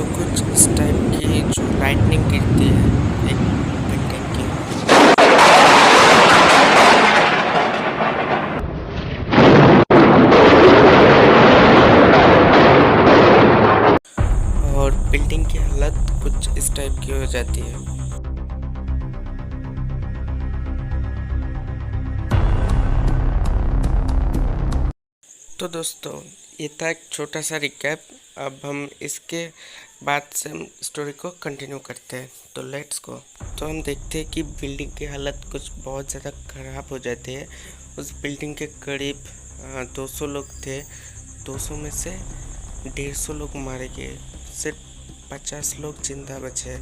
तो कुछ इस टाइप की जो लाइटनिंग गिरती है एक बिल्डिंग की। और बिल्डिंग की हालत कुछ इस टाइप की हो जाती है। तो दोस्तों, ये था एक छोटा सा रिकैप। अब हम इसके बाद से हम स्टोरी को कंटिन्यू करते हैं। तो लेट्स गो। तो हम देखते हैं कि बिल्डिंग की हालत कुछ बहुत ज़्यादा ख़राब हो जाती है। उस बिल्डिंग के करीब 200 लोग थे। 200 में से 150 लोग मारे गए, सिर्फ 50 लोग जिंदा बचे।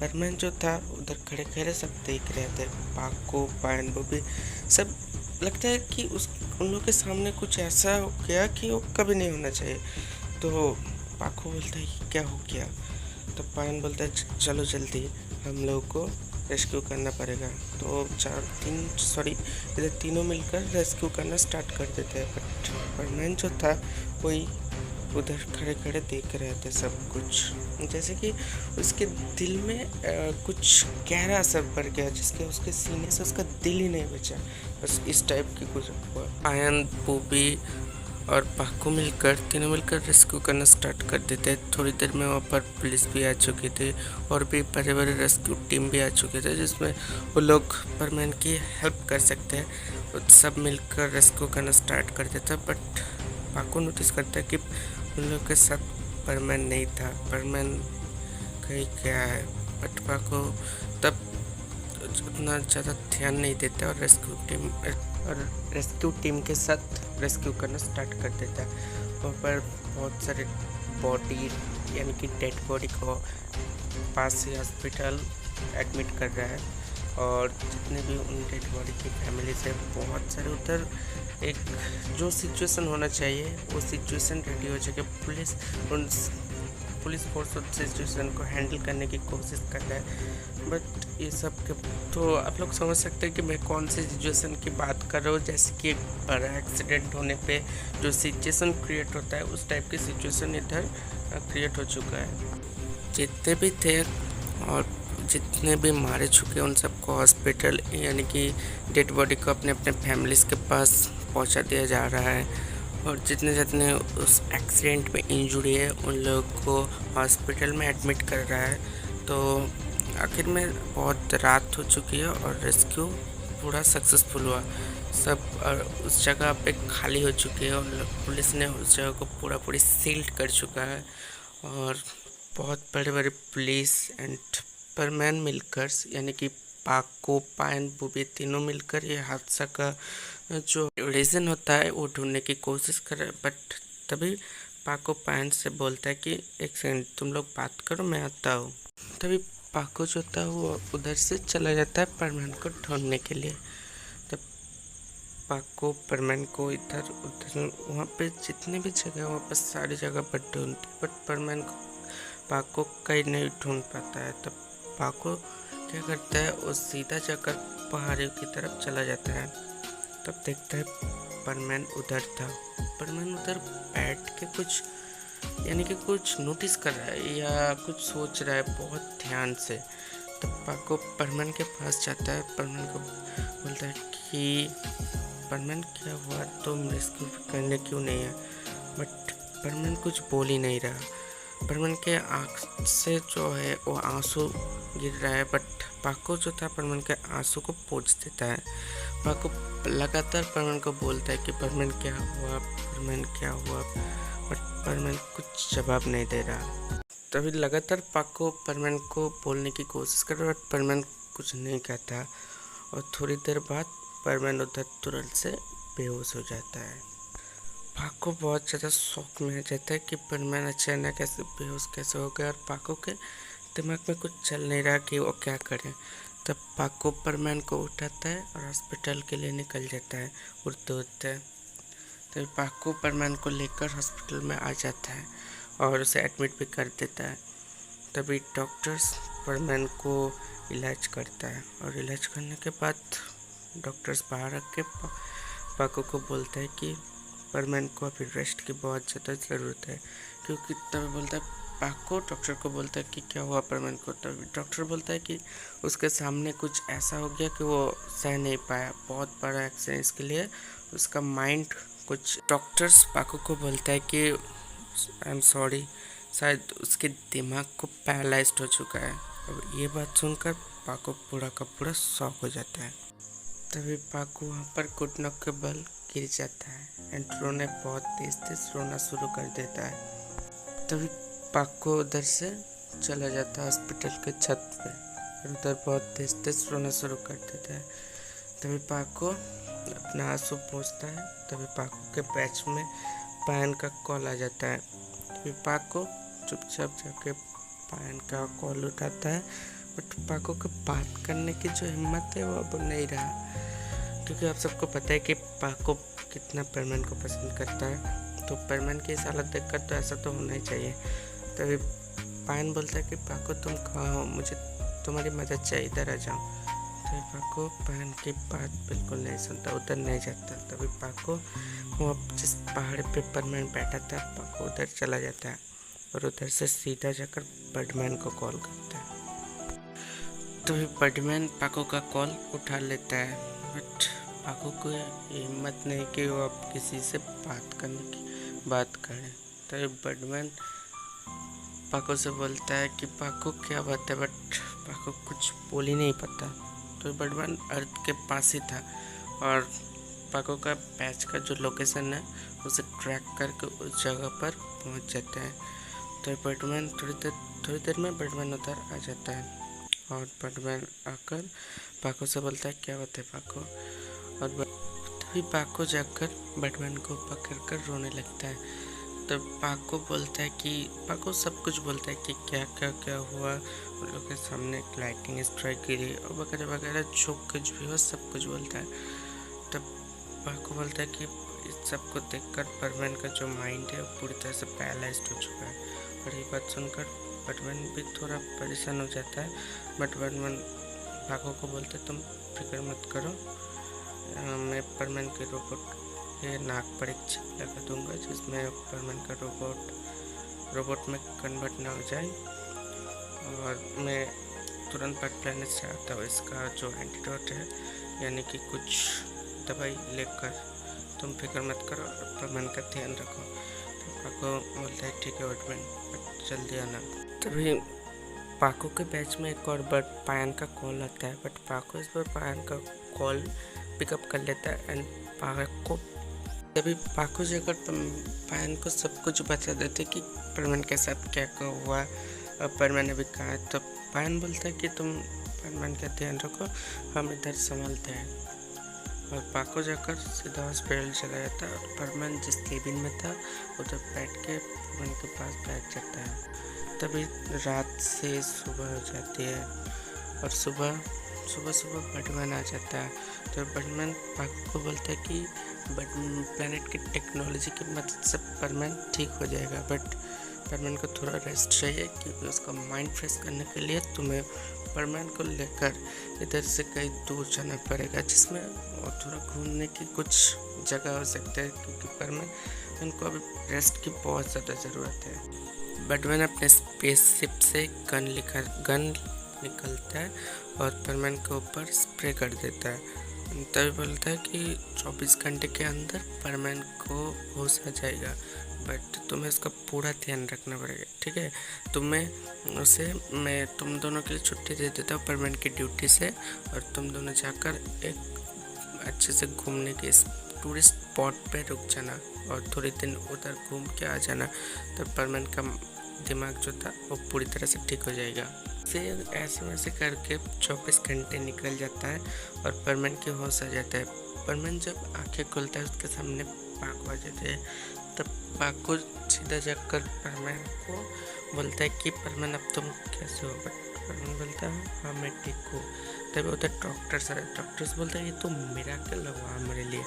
परमैन जो था उधर खड़े खड़े सब देख रहे थे। पाको पायन भी सब लगता है कि उन लोगों के सामने कुछ ऐसा हो गया कि वो कभी नहीं होना चाहिए। तो पाको बोलता है कि क्या हो गया। तो पायन बोलता है चलो जल्दी, हम लोगों को रेस्क्यू करना पड़ेगा। तो इधर तीनों मिलकर रेस्क्यू करना स्टार्ट कर देते हैं। बट परमैन जो था वही उधर खड़े खड़े देख रहे थे सब कुछ। जैसे कि उसके दिल में कुछ गहरा असर पड़ गया, जिसके उसके सीने से उसका दिल ही नहीं बचा। बस इस टाइप की कुछ हुआ। आयन, बूबी और पाको तीनों मिलकर रेस्क्यू करना स्टार्ट कर देते। थोड़ी देर में वहाँ पर पुलिस भी आ चुकी थी और भी बड़े बड़े रेस्क्यू टीम भी आ चुके थे, जिसमें वो लोग परमैन की हेल्प कर सकते हैं। वो सब मिलकर रेस्क्यू करना स्टार्ट कर देता। बट पाको नोटिस करता है कि उन लोग के साथ परमैन नहीं था। परमैन कहीं गया है। बट पाको तब उतना ज़्यादा ध्यान नहीं देता और रेस्क्यू टीम के साथ रेस्क्यू करना स्टार्ट कर देता है। वहाँ पर बहुत सारे बॉडी यानी कि डेड बॉडी को पास से हॉस्पिटल एडमिट कर रहा है। और जितने भी उन डेड बॉडी की फैमिली से बहुत सारे उधर एक जो सिचुएशन होना चाहिए वो सिचुएशन रेडी हो जाए। पुलिस फोर्स उस सिचुएशन को हैंडल करने की कोशिश कर रहा है। बट ये सब के तो आप लोग समझ सकते हैं कि मैं कौन सी सिचुएशन की बात कर रहा हूँ। जैसे कि एक बड़ा एक्सीडेंट होने पे जो सिचुएशन क्रिएट होता है, उस टाइप की सिचुएशन इधर क्रिएट हो चुका है। जितने भी थे और जितने भी मारे चुके उन सबको हॉस्पिटल यानी कि डेड बॉडी को अपने अपने फैमिलीज़ के पास पहुंचा दिया जा रहा है। और जितने जितने उस एक्सीडेंट में इंजरी है उन लोगों को हॉस्पिटल में एडमिट कर रहा है। तो आखिर में बहुत रात हो चुकी है और रेस्क्यू पूरा सक्सेसफुल हुआ। सब और उस जगह पे खाली हो चुकी है और पुलिस ने उस जगह को पूरी सील्ड कर चुका है। और बहुत बड़े बड़े पुलिस एंड परमैन मिलकर यानी कि पाको पायन बुबी तीनों मिलकर ये हादसा का जो रीज़न होता है वो ढूंढने की कोशिश कर रहे हैं। बट तभी पाको पायन से बोलता है कि एक सेकंड तुम लोग बात करो, मैं आता हूँ। तभी पाको जो था वो उधर से चला जाता है परमैन को ढूंढने के लिए। तब पाको परमैन को इधर उधर वहाँ पे जितने भी जगह वहाँ पर सारी जगह पर ढूंढते, बट परमैन को पाको कहीं नहीं ढूंढ पाता है। तब पाको क्या करता है, वो सीधा जाकर पहाड़ियों की तरफ चला जाता है। तब देखता है परमैन उधर था। परमैन उधर बैठ के कुछ यानी कि कुछ नोटिस कर रहा है या कुछ सोच रहा है बहुत ध्यान से। तब पाको परमैन के पास जाता है। परमैन को बोलता है कि परमैन क्या हुआ, तुम रेस्क्यू करने क्यों नहीं है। बट परमैन कुछ बोल ही नहीं रहा। परमैन के आँख से जो है वो आंसू गिर रहा है। बट पाको जो था परमैन के आंसू को पोंछ देता है। पाको लगातार परमैन को बोलता है कि परमैन क्या हुआ, परमैन क्या हुआ। बट परमैन कुछ जवाब नहीं दे रहा। तभी लगातार पाको परमैन को बोलने की कोशिश कर रहा है, बट परमैन कुछ नहीं कहता। और थोड़ी देर बाद परमैन उधर तुरंत से बेहोश हो जाता है। पाको बहुत ज़्यादा शौक में आ जाता है कि परमैन अचानक ऐसे बेहोश कैसे हो गया। और पाको के दिमाग में कुछ चल नहीं रहा कि वो क्या करे। तब पाको परमैन को उठाता है और हॉस्पिटल के लिए निकल जाता है उड़ते उड़ते। तभी पाको परमैन को लेकर हॉस्पिटल में आ जाता है और उसे एडमिट भी कर देता है। तभी डॉक्टर्स परमैन को इलाज करता है और इलाज करने के बाद डॉक्टर्स बाहर रख के पाको को बोलता है कि परमैन को अभी रेस्ट की बहुत ज़्यादा ज़रूरत है। क्योंकि तभी बोलता है पाको डॉक्टर को बोलता है कि क्या हुआ परमान को। तभी डॉक्टर बोलता है कि उसके सामने कुछ ऐसा हो गया कि वो सह नहीं पाया, बहुत बड़ा एक्सीडेंट, इसके लिए उसका माइंड कुछ। डॉक्टर्स पाको को बोलता है कि आई एम सॉरी, शायद उसके दिमाग को पैरालाइज्ड हो चुका है। अब ये बात सुनकर पाको पूरा का पूरा शॉक हो जाता है। तभी पाको वहाँ पर घुटनों के बल गिर जाता है एंड रोने बहुत तेज तेज रोना शुरू कर देता है। तभी पाको उधर से चला जाता है हॉस्पिटल के छत पे और उधर बहुत तेज तेज रोना शुरू कर देता है। तभी पाको अपना आंसू पोंछता है। तभी पाको के बैच में पायन का कॉल आ जाता है। तभी पाको चुपचाप जाके पायन का कॉल उठाता है, बट पाको को बात करने की जो हिम्मत है वो अब नहीं रहा, क्योंकि आप सबको पता है कि पाको कितना परमान को पसंद करता है। तो परमान की इस हालत देखकर तो ऐसा तो होना ही चाहिए। तभी पायन बोलता है कि पाको तुम कहाँ हो, मुझे तुम्हारी मदद चाहिए, इधर आ जाओ। तभी पाको पायन की बात बिल्कुल नहीं सुनता, उधर नहीं जाता। तभी पाको वो जिस पहाड़ पे परमान बैठा था, पाको उधर चला जाता है और उधर से सीधा जाकर बर्डमैन को कॉल करता है। तभी बर्डमैन पाको का कॉल उठा लेता है, बट पाको को हिम्मत नहीं कि वो अब किसी से बात करे। तभी बर्डमैन पाको से बोलता है कि पाको क्या बात है, बट पाको कुछ बोल ही नहीं पाता। तो बर्डमैन अर्थ के पास ही था और पाको का पैच का जो लोकेशन है उसे ट्रैक करके उस जगह पर पहुंच जाता है। तो बर्डमैन थोड़ी देर में बर्डमैन उधर आ जाता है और बर्डमैन आकर पाको से बोलता है क्या बात है पाको। और तभी पाको जाकर बर्डमैन को पकड़कर रोने लगता है। तब पाको बोलता है कि पाको सब कुछ बोलता है कि क्या हुआ, उन लोग के सामने लाइटिंग स्ट्राइक गिरी और वगैरह वगैरह, जो कुछ भी हो सब कुछ बोलता है। तब पाको बोलता है कि इस सब को देखकर बर्डमैन का जो माइंड है वो पूरी तरह से पैरालाइज्ड हो चुका है। और ये बात सुनकर बर्डमैन भी थोड़ा परेशान हो जाता है, बट बर्डमैन पाको को बोलते तुम फिक्र मत करो, मैं बर्डमैन के रोबोट के नाक पर एक चिप लगा दूंगा जिसमें बर्डमैन का रोबोट में कन्वर्ट ना हो जाए और मैं तुरंत बर्ड प्लेनेट से आता हूँ। इसका जो एंटीडोट है यानी कि कुछ दवाई लेकर तुम फिक्र मत करो और बर्डमैन का ध्यान रखो। तो पाको बोलता है ठीक है बर्डमैन, बट जल्दी आना। तभी पाको के बैच में एक और बर्ड पायन का कॉल आता है, बट पाको इस बार पायन का कॉल पिकअप कर लेता है एंड तभी पाको जाकर पायन को सब कुछ बता देते कि परमान के साथ क्या हुआ और परमान अभी कहाँ है। तो पायन बोलता है कि तुम परमान का ध्यान रखो, हम इधर संभालते हैं। और पाको जाकर सीधा हॉस्पिटल चला जाता है और परमान जिस केबिन में था उधर बैठ के परमान के पास बैठ जाता है। तभी रात से सुबह हो जाती है और सुबह बर्डमैन आ जाता है। तो बर्डमैन पाको को बोलता है कि प्लैनेट की टेक्नोलॉजी की मदद से परमान ठीक हो जाएगा, बट परमान को थोड़ा रेस्ट चाहिए क्योंकि उसका माइंड फ्रेश करने के लिए तुम्हें परमान को लेकर इधर से कहीं दूर जाना पड़ेगा, जिसमें और थोड़ा घूमने की कुछ जगह हो सकता है क्योंकि परमान को अभी रेस्ट की बहुत ज़्यादा ज़रूरत है। बर्डमैन अपने स्पेसशिप से गन निकलता है और परमान के ऊपर स्प्रे कर देता है। तभी बोलता है कि 24 घंटे के अंदर परमान को होश आ जाएगा, बट तुम्हें इसका पूरा ध्यान रखना पड़ेगा, ठीक है। मैं तुम दोनों के लिए छुट्टी दे देता हूँ परमान की ड्यूटी से और तुम दोनों जाकर एक अच्छे से घूमने के टूरिस्ट स्पॉट पे रुक जाना और थोड़े दिन उधर घूम के आ जाना। तब परमान का दिमाग जो था वो पूरी तरह से ठीक हो जाएगा। फिर ऐसे वैसे करके 24 घंटे निकल जाता है और परमान की होश आ जाता है। परमान जब आंखें खोलता है उसके सामने पाको आ जाते हैं। तब पाको सीधा जाकर परमान को बोलता है कि परमान अब तुम कैसे हो। परमान बोलता है हाँ मैं ठीक हूँ। तभी उधर डॉक्टर्स बोलता है ये तो मिरेकल हुआ हमारे लिए,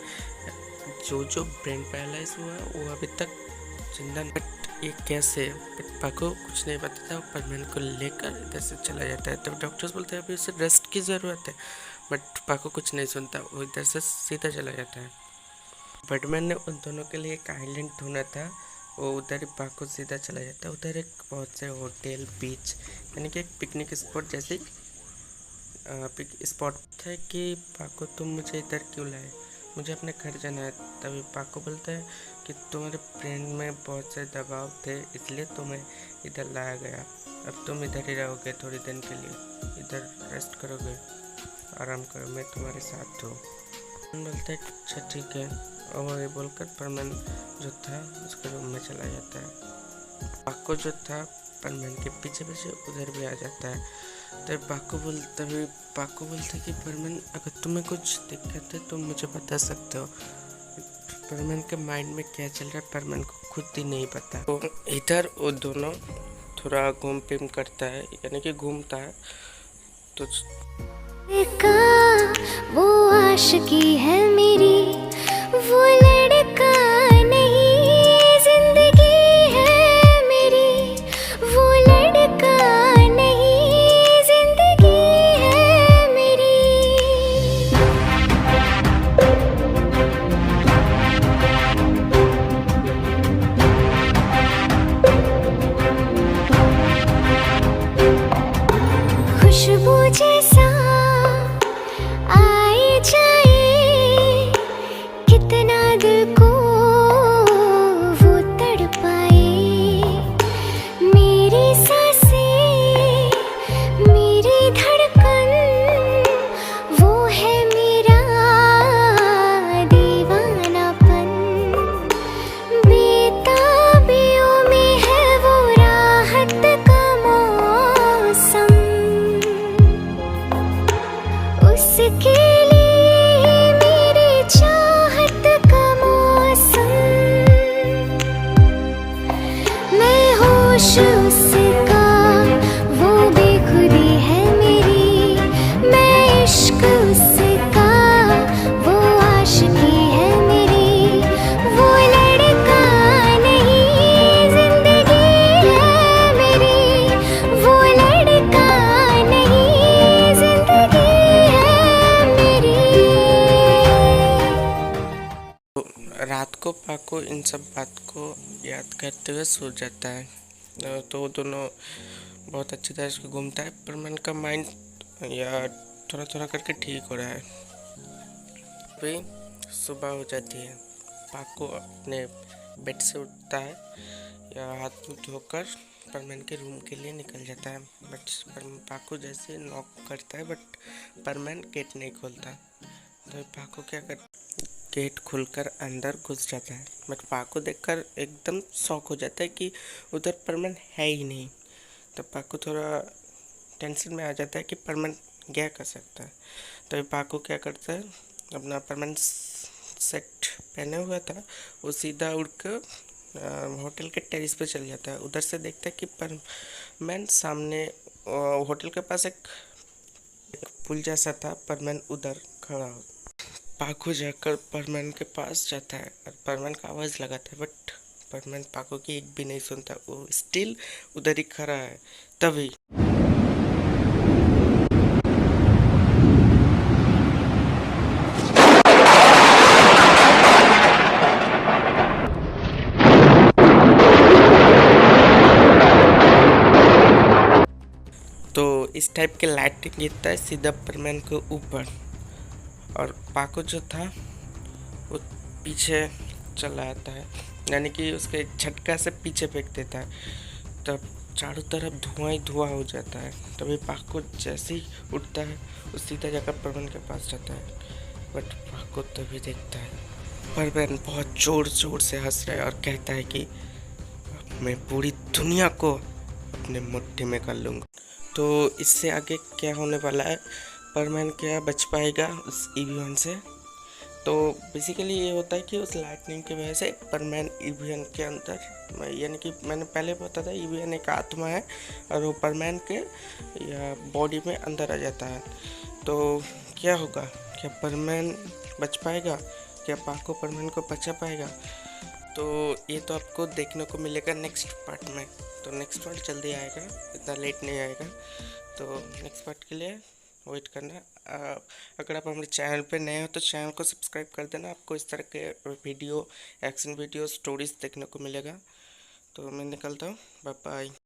जो ब्रेन पैरालाइज हुआ वो अभी तक जिंदा, बट ये कैसे। बट पाको कुछ नहीं बताता, परमान को लेकर इधर से चला जाता है। तब डॉक्टर्स बोलते हैं अभी उसे रेस्ट की ज़रूरत है, बट पाको कुछ नहीं सुनता, वो इधर से सीधा चला जाता है। बर्डमैन ने उन दोनों के लिए एक आइलैंड ढूंढा था वो उधर ही पाको सीधा चला जाता है। उधर एक बहुत से होटल बीच यानी कि एक पिकनिक स्पॉट जैसे पिक स्पॉट था कि पाको तुम मुझे इधर क्यों लाए, मुझे अपने घर जाना है। तभी पाको बोलता है कि तुम्हारे फ्रेंड में बहुत से दबाव थे इसलिए तुम्हें इधर लाया गया, अब तुम इधर ही रहोगे थोड़ी दिन के लिए, इधर रेस्ट करोगे, आराम करो, मैं तुम्हारे साथ हूँ। बोलता है अच्छा ठीक है, और ये बोलकर परमन जो था उसके रूम में चला जाता है। पाको जो था परमन के पीछे पीछे उधर भी आ जाता है। तभी पाको बोलता है कि परमन अगर तुम्हें कुछ दिक्कत है तो मुझे बता सकते हो। परमन के माइंड में क्या चल रहा है परमन को खुद ही नहीं पता। तो इधर वो दोनों थोड़ा घूम फिर करता है यानी कि घूमता है। तो वो आशिकी है मेरी, वो लड़का नहीं जिंदगी है मेरी, वो लड़का नहीं जिंदगी है मेरी। खुशबू जैसा आए जाए, कितना दिल को वो तड़पाए। मेरी सांसें, मेरी धड़कन, वो है मेरा दीवानापन। बेताबियों में है वो राहत का मौसम, उसके लिए मेरी चाहत का मौसम। मैं होश उसका, वो बेखुदी है मेरी। मैं इश्क उसका, वो आशिकी है मेरी। वो लड़का नहीं जिंदगी है मेरी, वो लड़का नहीं जिंदगी है मेरी। रात को पाको इन सब बात को याद करते हुए सो जाता है। तो दोनों बहुत अच्छी तरह से घूमता है। परमन का माइंड या थोड़ा थोड़ा करके ठीक हो रहा है। अभी सुबह हो जाती है। पाको अपने बेड से उठता है या हाथ मुंह धोकर परमन के रूम के लिए निकल जाता है। बट पाको जैसे नॉक करता है बट परमन गेट नहीं खोलता। तो पाको क्या करता, गेट खुलकर अंदर घुस जाता है। बट पाको देखकर एकदम शॉक हो जाता है कि उधर परमन है ही नहीं। तो पाको थोड़ा टेंशन में आ जाता है कि परमन क्या कर सकता है। तो पाको क्या करता है, अपना परमन सेट पहने हुआ था वो सीधा उड़कर होटल के टेरिस पे चल जाता है। उधर से देखता है कि परमन सामने होटल के पास एक पुल जैसा था, परमन उधर खड़ा हो। पाको जाकर परमन के पास जाता है और परमन का आवाज़ लगाता है बट परमन पाको की एक भी नहीं सुनता, वो स्टिल उधर ही खड़ा है। तभी तो इस टाइप के लाइटिंग गिरता है सीधा परमन के ऊपर और पाको जो था वो पीछे चला आता है यानी कि उसके झटका से पीछे फेंक देता है। तब चारों तरफ धुआं ही धुआं हो जाता है। तभी पाको जैसे ही उठता है वो सीधा जाकर परमन के पास जाता है। बट पाको तभी देखता है परमन बहुत जोर जोर से हंस रहा है और कहता है कि मैं पूरी दुनिया को अपने मुट्ठी में कर लूँगा। तो इससे आगे क्या होने वाला है, परमैन क्या बच पाएगा उस ईवीएन से। तो बेसिकली ये होता है कि उस लाइटनिंग की वजह से परमैन ईवीएन के अंदर, यानी कि मैंने पहले बताया था ईवीएन एक आत्मा है और वो परमैन के या बॉडी में अंदर आ जाता है। तो क्या होगा, क्या परमैन बच पाएगा, क्या पाको परमैन को बचा पाएगा? तो ये तो आपको देखने को मिलेगा नेक्स्ट पार्ट में। तो नेक्स्ट पार्ट जल्दी आएगा, इतना लेट नहीं आएगा। तो नेक्स्ट पार्ट के लिए वेट करना। अगर आप हमारे चैनल पे नए हो तो चैनल को सब्सक्राइब कर देना, आपको इस तरह के वीडियो, एक्शन वीडियो, स्टोरीज देखने को मिलेगा। तो मैं निकलता हूँ, बाय बाय।